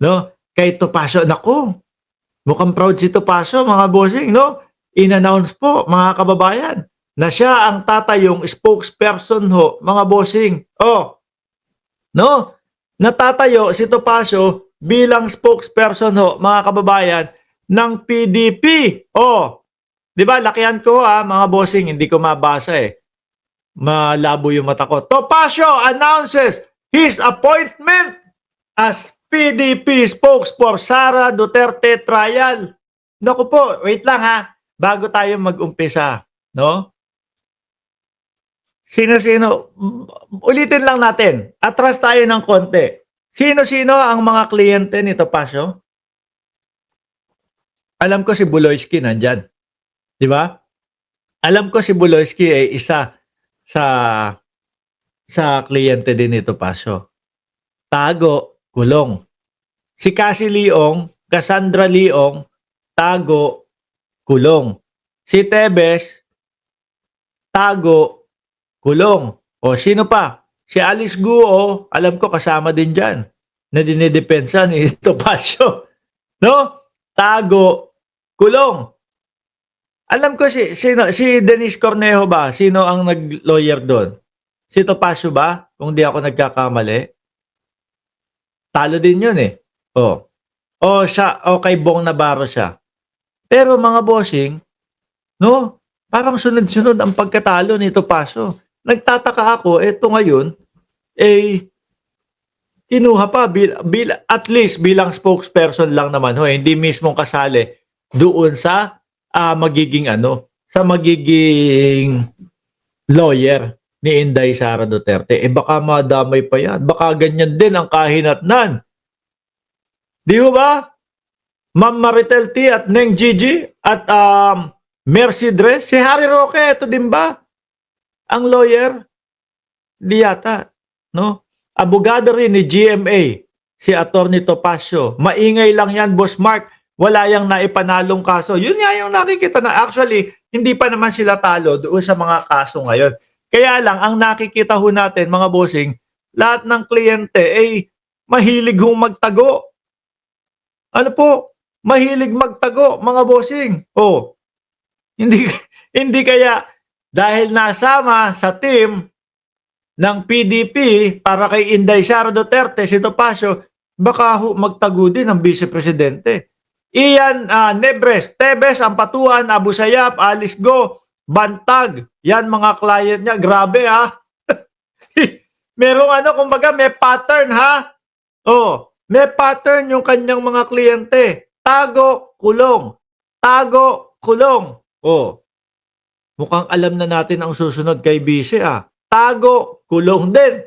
no? Kay Topacio, naku, mukhang proud si Topacio, mga bossing, no? In-announce po, mga kababayan, na siya ang tatayong spokesperson ho, mga bossing. Oh, no? Natatayo si Topacio bilang spokesperson ho, mga kababayan, ng PDP. Oh, 'di ba? Lakihan ko ha, mga bossing, hindi ko mabasa eh. Malabo yung mata ko. Topacio announces his appointment as PDP spokes for Sara Duterte trial. Naku po, wait lang ha, bago tayo mag-umpisa, no? Sino-sino, ulitin lang natin, atras tayo ng konti. Sino-sino ang mga kliyente ni Topacio? Alam ko si Buloyski nandyan, di ba? Alam ko si Buloyski ay isa sa kliyente din ni Topacio. Tago, kulong. Si Cassie Leong, Cassandra Leong, tago, kulong. Si Tebes, tago, kulong. O sino pa? Si Alice Guo, alam ko kasama din dyan na dinidepensa ni Topacio. No? Tago, kulong. Alam ko si Denise Cornejo ba? Sino ang nag-lawyer doon? Si Topacio ba? Kung di ako nagkakamali. Talo din yun eh. O kay Bong Navarro siya. Pero mga bossing, no? Parang sunod-sunod ang pagkatalo ni Topacio. Nagtataka ako, eto ngayon, eh, kinuha pa, at least bilang spokesperson lang naman, ho, hindi mismong kasali doon sa magiging lawyer ni Inday Sara Duterte. Baka madamay pa yan. Baka ganyan din ang kahinatnan. Di ba? Ma'am Maritel T at Neng Gigi at Mercy Dres. Si Harry Roque, ito din ba? Ang lawyer? Di yata. No? Abogado rin ni GMA, si Atty. Topacio. Maingay lang yan, Boss Mark. Wala yang naipanalong kaso. Yun nga yung nakikita na actually, hindi pa naman sila talo doon sa mga kaso ngayon. Kaya lang, ang nakikita ho natin, mga bossing, lahat ng kliyente ay mahilig hong magtago. Ano po? Mahilig magtago, mga bossing. Hindi, hindi kaya dahil nasama sa team ng PDP para kay Inday Sara Duterte, si Topacio, baka magtago din ang vice-presidente. Ian Nebres, Tebes, Ampatuan, Abu Sayyaf, Alice Go, Bantag. Yan mga client niya. Grabe ha. Merong kumbaga may pattern ha. May pattern yung kanyang mga kliyente. Tago, kulong. Tago, kulong. Mukhang alam na natin ang susunod kay Vice Tago, kulong din.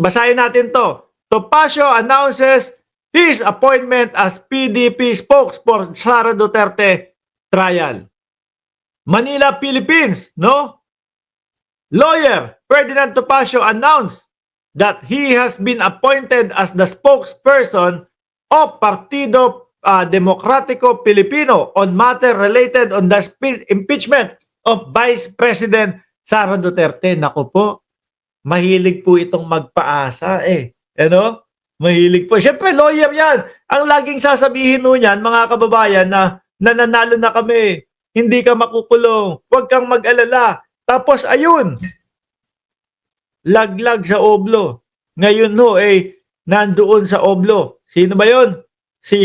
Basahin natin to. Topacio announces his appointment as PDP spokesperson for Sara Duterte trial. Manila, Philippines, no? Lawyer Ferdinand Topacio announced that he has been appointed as the spokesperson of Partido Demokratiko Pilipino on matter related on the impeachment of Vice President Sara Duterte. Naku po, mahilig po itong magpaasa Mahilig po. Siyempre, lawyer yan. Ang laging sasabihin mo niyan, mga kababayan, na nananalo na kami. Hindi ka makukulong. Huwag kang mag-alala. Tapos, ayun. Laglag sa Oblo. Ngayon nandoon sa Oblo. Sino ba yon? Si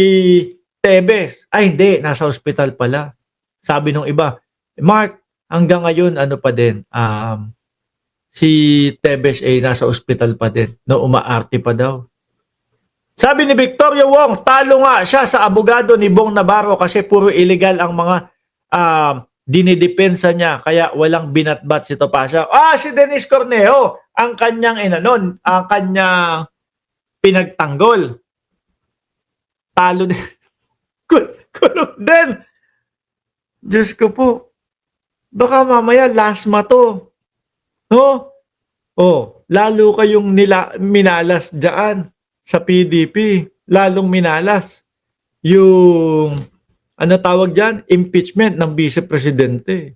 Tebes. Ay, hindi. Nasa ospital pala. Sabi nung iba, Mark, hanggang ngayon, pa din, si Tebes nasa ospital pa din. No, umaarte pa daw. Sabi ni Victoria Wong, talo nga siya sa abogado ni Bong Navarro kasi puro illegal ang mga dinidepensa niya kaya walang binatbat si Topacio. Si Denise Cornejo, ang kanyang ang kanyang pinagtanggol. Talo din. Kulong din. Diyos ko po. Baka mamaya lasma to. No? Lalo kayong minalas dyan sa PDP, lalong minalas yung tawag dyan, impeachment ng vice-presidente.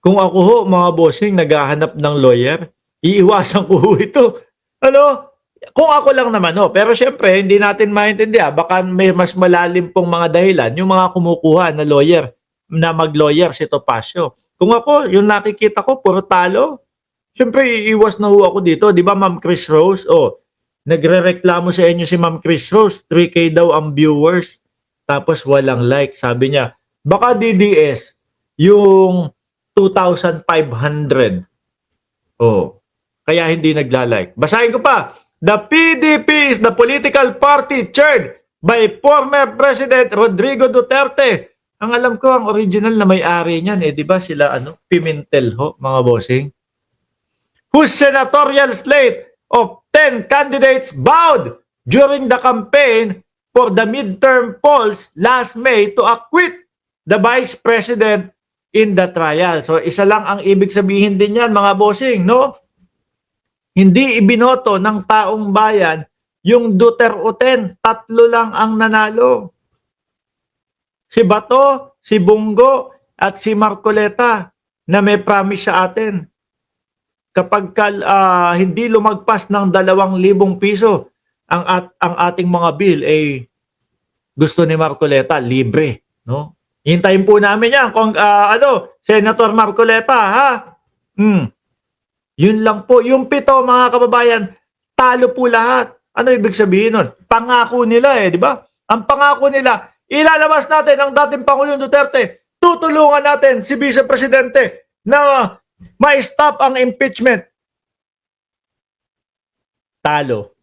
Kung ako mga bossing naghahanap ng lawyer, iiwasan ko ito. Kung ako lang naman, pero siyempre hindi natin maintindihan, baka may mas malalim pong mga dahilan yung mga kumukuha na lawyer, na mag-lawyer si Topacio. Kung ako, yung nakikita ko, puro talo. Siyempre, iiwas na ho ako dito. Di ba, Ma'am Chris Rose? Nagrereklamo sa inyo si Ma'am Chris Rose. 3K daw ang viewers. Tapos walang like. Sabi niya, baka DDS, yung 2,500. Kaya hindi nagla-like. Basahin ko pa. The PDP is the political party chaired by former President Rodrigo Duterte. Ang alam ko, ang original na may-ari niyan, di ba sila, Pimentel ho, mga bossing? Whose senatorial slate of 10 candidates bowed during the campaign for the midterm polls last May to acquit the Vice President in the trial. So, isa lang ang ibig sabihin din yan, mga bossing, no? Hindi ibinoto ng taong bayan yung Duterte, 3 lang ang nanalo. Si Bato, si Bungo, at si Marcoleta na may promise sa atin. Kapag hindi lumagpas ng 2,000 piso ang ating mga bill, gusto ni Marcoleta, libre. No? Hintayin po namin yan. Kung, Senator Marcoleta, ha? Yun lang po. Yung 7, mga kababayan, talo po lahat. Ano ibig sabihin nun? Pangako nila di ba? Ang pangako nila, ilalabas natin ang dating Pangulong Duterte. Tutulungan natin si Vice Presidente na ma-stop ang impeachment. Talo.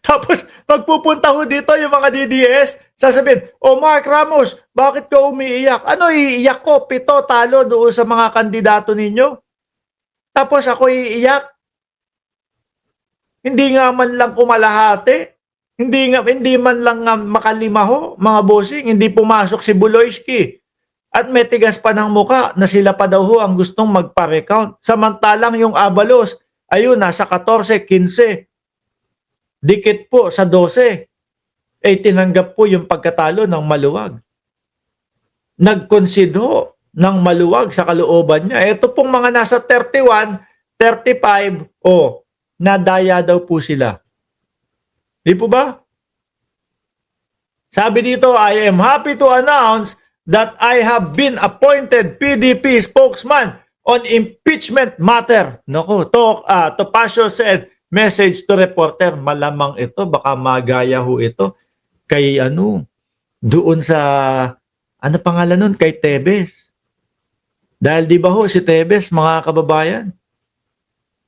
Tapos, magpupunta ho dito yung mga DDS, sasabihin, Mark Ramos, bakit ka umiiyak? Ano iiyak ko? 7 talo doon sa mga kandidato ninyo. Tapos ako iiyak. Hindi nga man lang kumalahati. Hindi man lang makalima ho, mga bossing. Hindi pumasok si Buloyski. At may tigas pa ng muka na sila pa daw ho ang gustong magpa-recount. Samantalang yung Abalos, ayun, nasa 14, 15. Dikit po sa 12. Tinanggap po yung pagkatalo ng maluwag. Nag-concede ho ng maluwag sa kalooban niya. Ito pong mga nasa 31, 35, nadaya daw po sila. Di po ba? Sabi dito, I am happy to announce that I have been appointed PDP spokesman on impeachment matter. Naku, Topacio said, message to reporter. Malamang ito, baka magaya ho ito kay doon sa, pangalan nun? Kay Tebes. Dahil di ba ho, si Tebes, mga kababayan,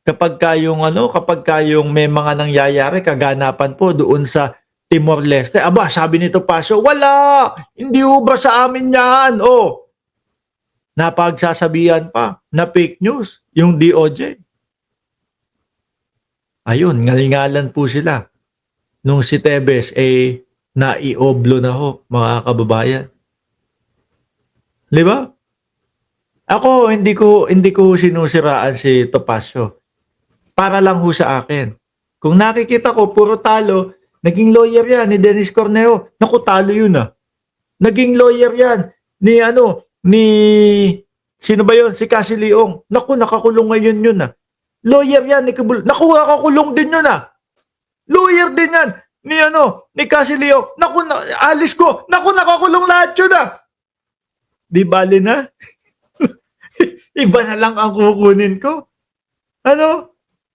kapag kayong may mga nangyayari, kaganapan po doon sa Timor-Leste, sabi ni Topacio, wala! Hindi ubra sa amin yan! Napagsasabihan pa na fake news, yung DOJ. Ayun, ngalingalan po sila. Nung si Tebes, naioblo na ho, mga kababayan. Di ba? Ako, hindi ko sinusiraan si Topacio. Para lang ho sa akin. Kung nakikita ko, puro talo, naging lawyer yan ni Dennis Corneo. Naku, talo yun Naging lawyer yan ni sino ba yun? Si Cassie Leong. Naku, nakakulong ngayon yun Lawyer yan ni Kibul. Naku, nakakulong din yun Lawyer din yan ni Cassie Leong. Naku, alis ko. Naku, nakakulong lahat yun Di bali na? Iba na lang ang kukunin ko.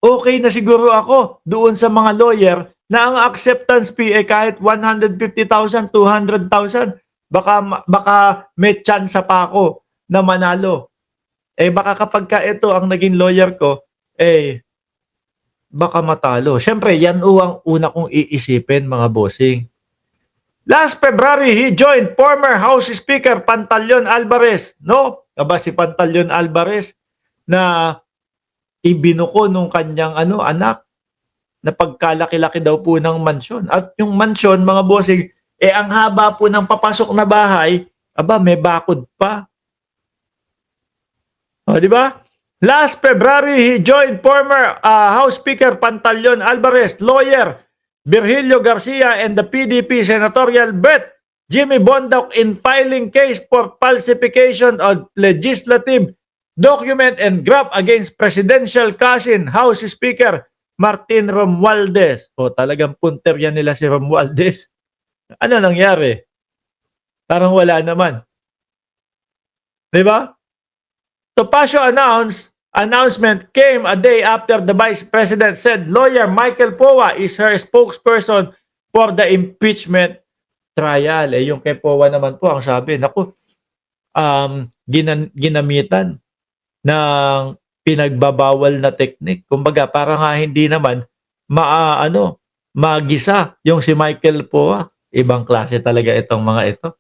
Okay na siguro ako doon sa mga lawyer na ang acceptance fee kahit 150,000, 200,000. Baka may chance pa ako na manalo. Baka kapag ito ang naging lawyer ko, baka matalo. Siyempre, yan ang una kong iisipin, mga bossing. Last February, he joined former House Speaker Pantaleon Alvarez. Si Pantaleon Alvarez na ibinuko nung kanyang anak na pagkalaki-laki daw po ng mansyon. At yung mansyon, mga bossing, ang haba po ng papasok na bahay, may bakod pa. Di ba? Last February, he joined former House Speaker Pantaleon Alvarez, lawyer Virgilio Garcia, and the PDP senatorial bet Jimmy Bondoc in filing case for falsification of legislative document and graft against presidential cousin House Speaker Martin Romualdez. O talagang punter yan nila si Romualdez. Ano nangyari? Parang wala naman. Di ba? Topacio announcement came a day after the Vice President said lawyer Michael Poa is her spokesperson for the impeachment trial. Yung kay Poa naman po, ang sabi, naku, ginamitan ng pinagbabawal na teknik. Kumbaga, para nga hindi naman magisa yung si Michael Poa. Ibang klase talaga itong mga ito.